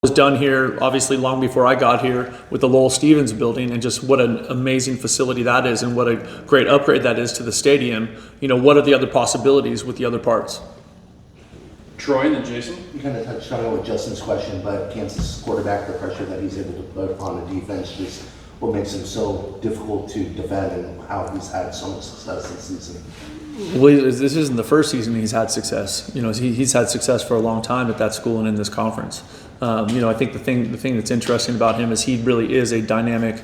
was done here, obviously long before I got here, with the Lowell Stevens building, and just what an amazing facility that is and what a great upgrade that is to the stadium. What are the other possibilities with the other parts? Troy and then Jason. You kind of touched on it with Justin's question, but Kansas quarterback, the pressure that he's able to put on the defense, just what makes him so difficult to defend and how he's had so much success this season. Well, this isn't the first season he's had success. He's had success for a long time at that school and in this conference. I think the thing that's interesting about him is he really is a dynamic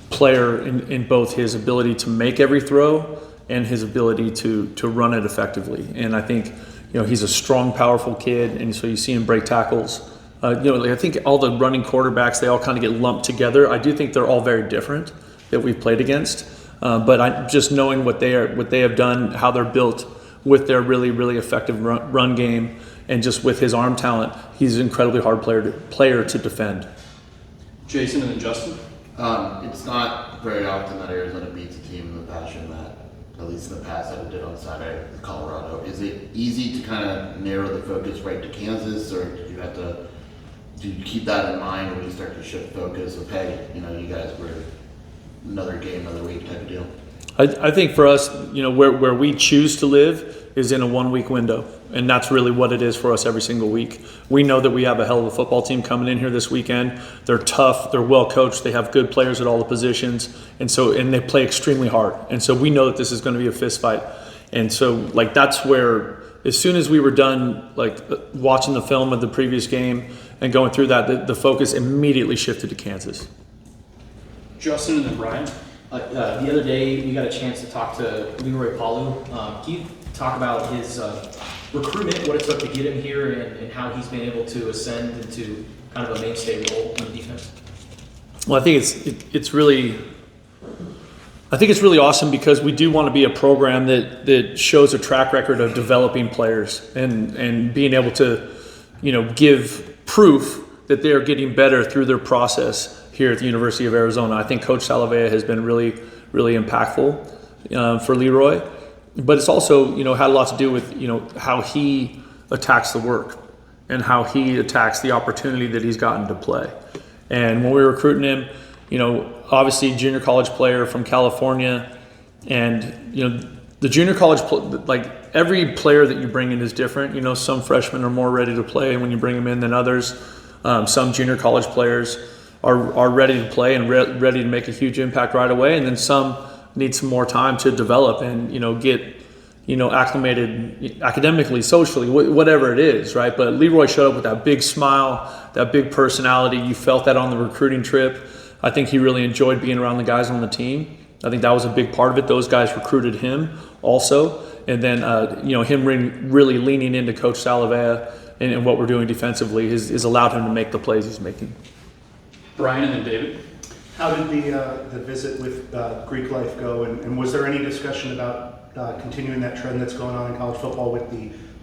player in both his ability to make every throw and his ability to run it effectively. And I think he's a strong, powerful kid, and so you see him break tackles. I think all the running quarterbacks, they all kind of get lumped together. I do think they're all very different that we've played against. But I just knowing what they have done, how they're built with their really, really effective run game, and just with his arm talent, he's an incredibly hard player to defend. Jason and then Justin. It's not very often that Arizona beats a team in the fashion that, at least in the past, that it did on Saturday with Colorado. Is it easy to kind of narrow the focus right to Kansas, or do you keep that in mind when you start to shift focus of, hey, you guys were another game, another week type of deal? I think for us, where we choose to live is in a 1 week window. And that's really what it is for us every single week. We know that we have a hell of a football team coming in here this weekend. They're tough, they're well coached, they have good players at all the positions, and they play extremely hard. And so we know that this is going to be a fist fight. And so that's where, as soon as we were done watching the film of the previous game and going through that, the focus immediately shifted to Kansas. Justin and then Brian. The other day, we got a chance to talk to Leroy Palu. Can you talk about his recruitment, what it took to get him here, and how he's been able to ascend into kind of a mainstay role on the defense? Well, I think it's really awesome because we do want to be a program that shows a track record of developing players and being able to, give proof that they are getting better through their process here at the University of Arizona. I think Coach Salavea has been really, really impactful for Leroy. But it's also, had a lot to do with, how he attacks the work and how he attacks the opportunity that he's gotten to play. And when we were recruiting him, obviously junior college player from California, and, the junior college, every player that you bring in is different. Some freshmen are more ready to play when you bring them in than others. Some junior college players are ready to play and ready to make a huge impact right away. And then some need some more time to develop and, get, acclimated academically, socially, whatever it is, right? But Leroy showed up with that big smile, that big personality. You felt that on the recruiting trip. I think he really enjoyed being around the guys on the team. I think that was a big part of it. Those guys recruited him also. And then, him really leaning into Coach Salavea and what we're doing defensively has allowed him to make the plays he's making. Brian and then David. How did the visit with Greek life go, and was there any discussion about continuing that trend that's going on in college football with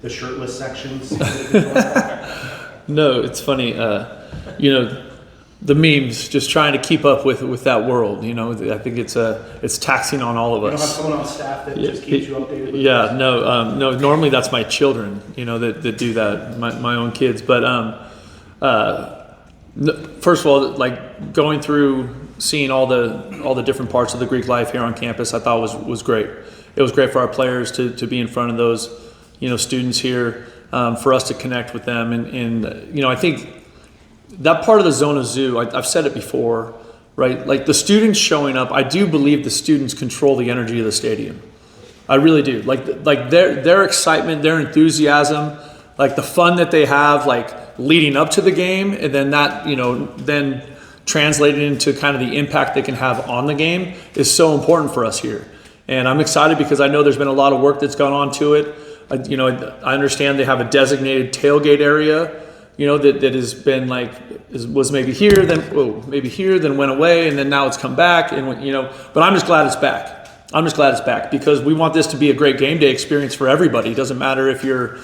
the shirtless sections? No, it's funny. The memes, just trying to keep up with that world. I think it's taxing on all of us. You don't have someone on staff that just keeps you updated with Yeah, no. Normally that's my children, that do that, my own kids. But first of all, going through seeing all the different parts of the Greek life here on campus, I thought was great. It was great for our players to be in front of those students here, for us to connect with them, and I think that part of the Zona Zoo, I've said it before, right? The students showing up, I do believe the students control the energy of the stadium. I really do. Their excitement, their enthusiasm, the fun that they have, leading up to the game, and then that, then translated into kind of the impact they can have on the game is so important for us here. And I'm excited because I know there's been a lot of work that's gone on to it. I understand they have a designated tailgate area, that has been was maybe here, then went away, and then now it's come back, and but I'm just glad it's back. I'm just glad it's back because we want this to be a great game day experience for everybody. It doesn't matter if you're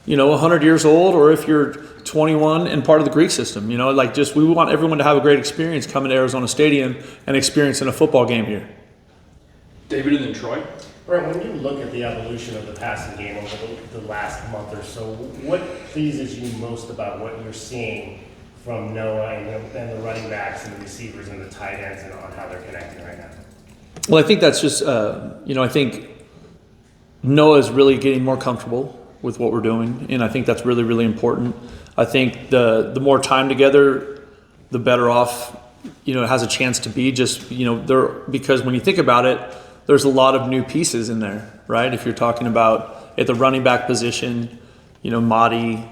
100 years old or if you're 21 and part of the Greek system. We want everyone to have a great experience coming to Arizona Stadium and experiencing a football game here. David and then Troy. Brent, when you look at the evolution of the passing game over the last month or so, what pleases you most about what you're seeing from Noah and the running backs and the receivers and the tight ends and on how they're connecting right now? Well, I think that's just, I think Noah's really getting more comfortable with what we're doing, and I think that's really, really important. I think the more time together, the better off, it has a chance to be just, because when you think about it, there's a lot of new pieces in there, right? If you're talking about at the running back position, Mahdi,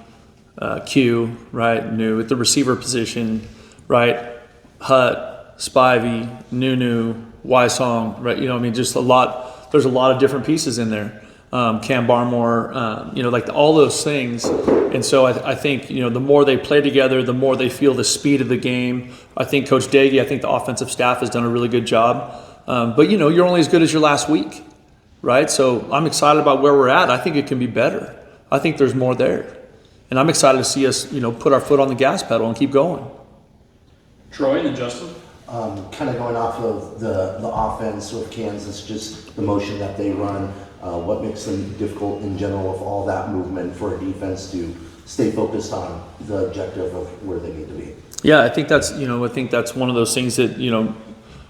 Q, right? New at the receiver position, right? Hut, Spivey, Nunu, Wysong, right? Just a lot. There's a lot of different pieces in there. Cam Barmore, like all those things. And so I think, the more they play together, the more they feel the speed of the game. I think Coach Daggy, I think the offensive staff has done a really good job. But you're only as good as your last week, right? So I'm excited about where we're at. I think it can be better. I think there's more there. And I'm excited to see us, put our foot on the gas pedal and keep going. Troy and then Justin? Kind of going off of the offense with Kansas, just the motion that they run, what makes them difficult in general with all that movement for a defense to stay focused on the objective of where they need to be. Yeah, I think that's one of those things that,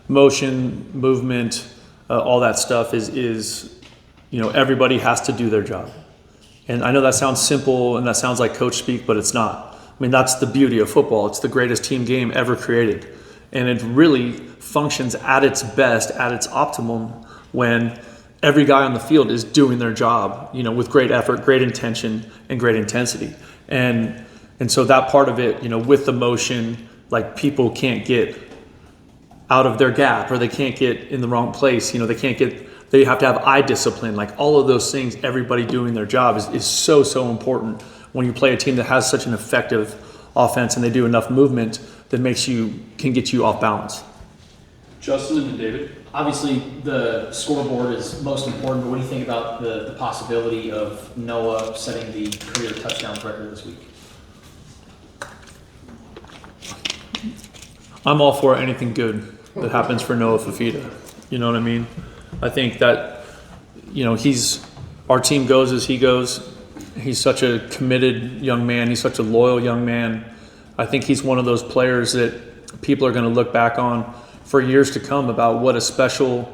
motion, movement, all that stuff is everybody has to do their job. And I know that sounds simple and that sounds like coach speak, but it's not. I mean, that's the beauty of football. It's the greatest team game ever created. And it really functions at its best, at its optimum, when every guy on the field is doing their job, with great effort, great intention, and great intensity. And so that part of it, with the motion, like people can't get out of their gap or they can't get in the wrong place. They have to have eye discipline. Like all of those things, everybody doing their job is so, so important when you play a team that has such an effective offense and they do enough movement that can get you off balance. Justin and then David? Obviously, the scoreboard is most important, but what do you think about the possibility of Noah setting the career touchdowns record this week? I'm all for anything good that happens for Noah Fafita. You know what I mean? I think that, our team goes as he goes. He's such a committed young man. He's such a loyal young man. I think he's one of those players that people are going to look back on for years to come about what a special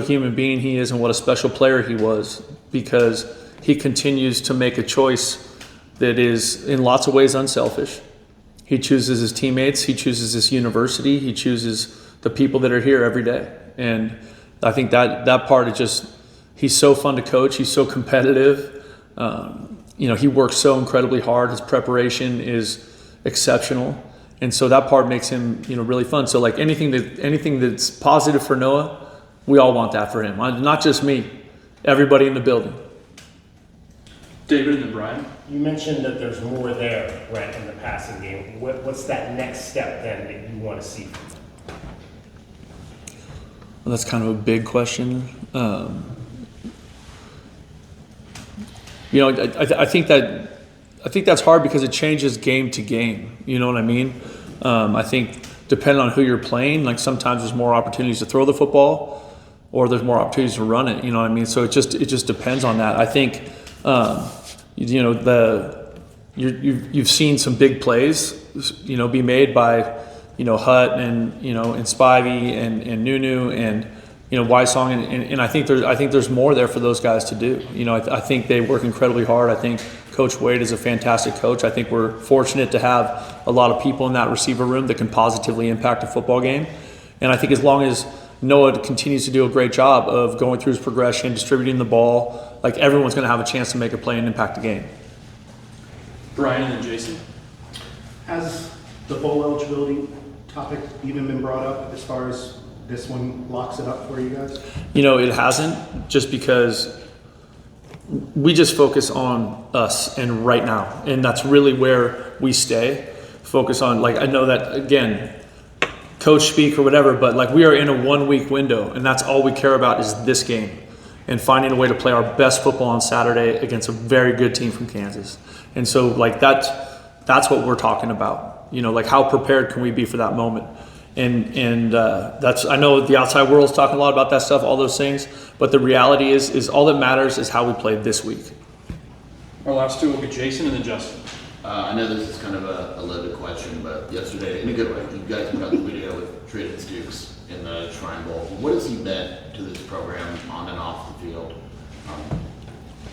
human being he is and what a special player he was, because he continues to make a choice that is in lots of ways unselfish. He chooses his teammates, he chooses his university, he chooses the people that are here every day. And I think that part is just, he's so fun to coach, he's so competitive. He works so incredibly hard, his preparation is exceptional. And so that part makes him, really fun. So like anything that's positive for Noah, we all want that for him. Not just me, everybody in the building. David and then Brian? You mentioned that there's more there, Brent, in the passing game. What's that next step then that you want to see? Well, that's kind of a big question. I think that's hard because it changes game to game. You know what I mean? I think depending on who you're playing, like sometimes there's more opportunities to throw the football, or there's more opportunities to run it. You know what I mean? So it just depends on that. I think you've seen some big plays, be made by Hut and and Spivey and Nunu and Wysong and I think there's more there for those guys to do. I think they work incredibly hard. I think Coach Wade is a fantastic coach. I think we're fortunate to have a lot of people in that receiver room that can positively impact a football game. And I think as long as Noah continues to do a great job of going through his progression, distributing the ball, like everyone's going to have a chance to make a play and impact the game. Brian and then Jason? Has the bowl eligibility topic even been brought up as far as this one locks it up for you guys? It hasn't, just because we just focus on us and right now. And that's really where we stay. Focus on, like, I know that, again, coach speak or whatever, but like we are in a 1 week window and that's all we care about is this game and finding a way to play our best football on Saturday against a very good team from Kansas. And so like that's what we're talking about, like how prepared can we be for that moment? And that's, I know the outside world's talking a lot about that stuff, all those things, but the reality is all that matters is how we played this week. Our last two will be Jason and then Justin. I know this is kind of a loaded question, but yesterday, in a good way, you guys put out the video with Traded Stukes in the Shrine Bowl. What has he meant to this program on and off the field,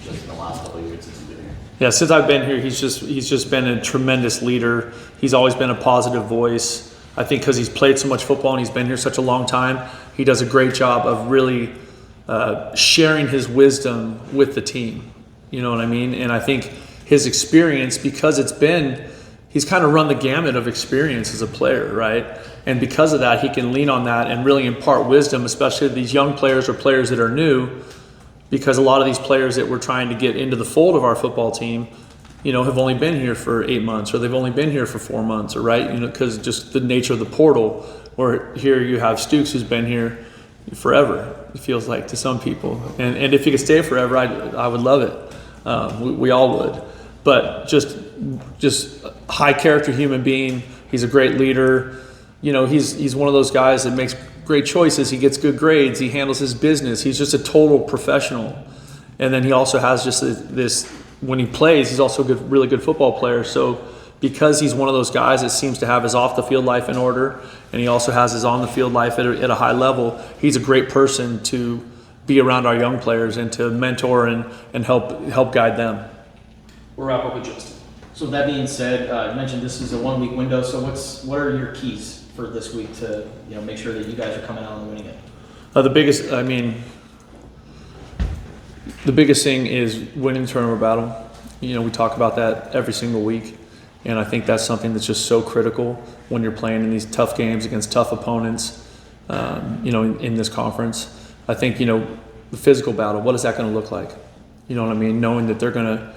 just in the last couple of years since he's been here? Yeah, since I've been here, he's just been a tremendous leader. He's always been a positive voice. I think because he's played so much football and he's been here such a long time, he does a great job of really sharing his wisdom with the team. You know what I mean? And I think his experience, because he's kind of run the gamut of experience as a player, right? And because of that, he can lean on that and really impart wisdom, especially to these young players or players that are new, because a lot of these players that we're trying to get into the fold of our football team, have only been here for 8 months, or they've only been here for 4 months, or right? Because just the nature of the portal, or here you have Stukes who's been here forever, it feels like to some people. And if he could stay forever, I would love it. We all would. But just a high character human being. He's a great leader. He's one of those guys that makes great choices. He gets good grades. He handles his business. He's just a total professional. And then he also has just this, when he plays, he's also a really good football player. So because he's one of those guys that seems to have his off the field life in order, and he also has his on the field life at a high level, he's a great person to be around our young players and to mentor and help guide them. We'll wrap up with Justin. So that being said, you mentioned this is a 1 week window. So what are your keys for this week to make sure that you guys are coming out and winning it? The biggest thing is winning the turnover battle. We talk about that every single week, and I think that's something that's just so critical when you're playing in these tough games against tough opponents. In this conference, I think the physical battle. What is that going to look like? You know what I mean? Knowing that they're going to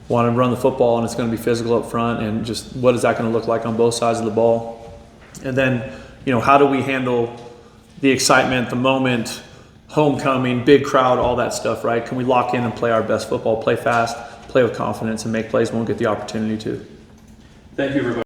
want to run the football and it's going to be physical up front, and just what is that going to look like on both sides of the ball? And then, how do we handle the excitement, the moment, homecoming, big crowd, all that stuff, right? Can we lock in and play our best football, play fast, play with confidence, and make plays when we get the opportunity to? Thank you, everybody.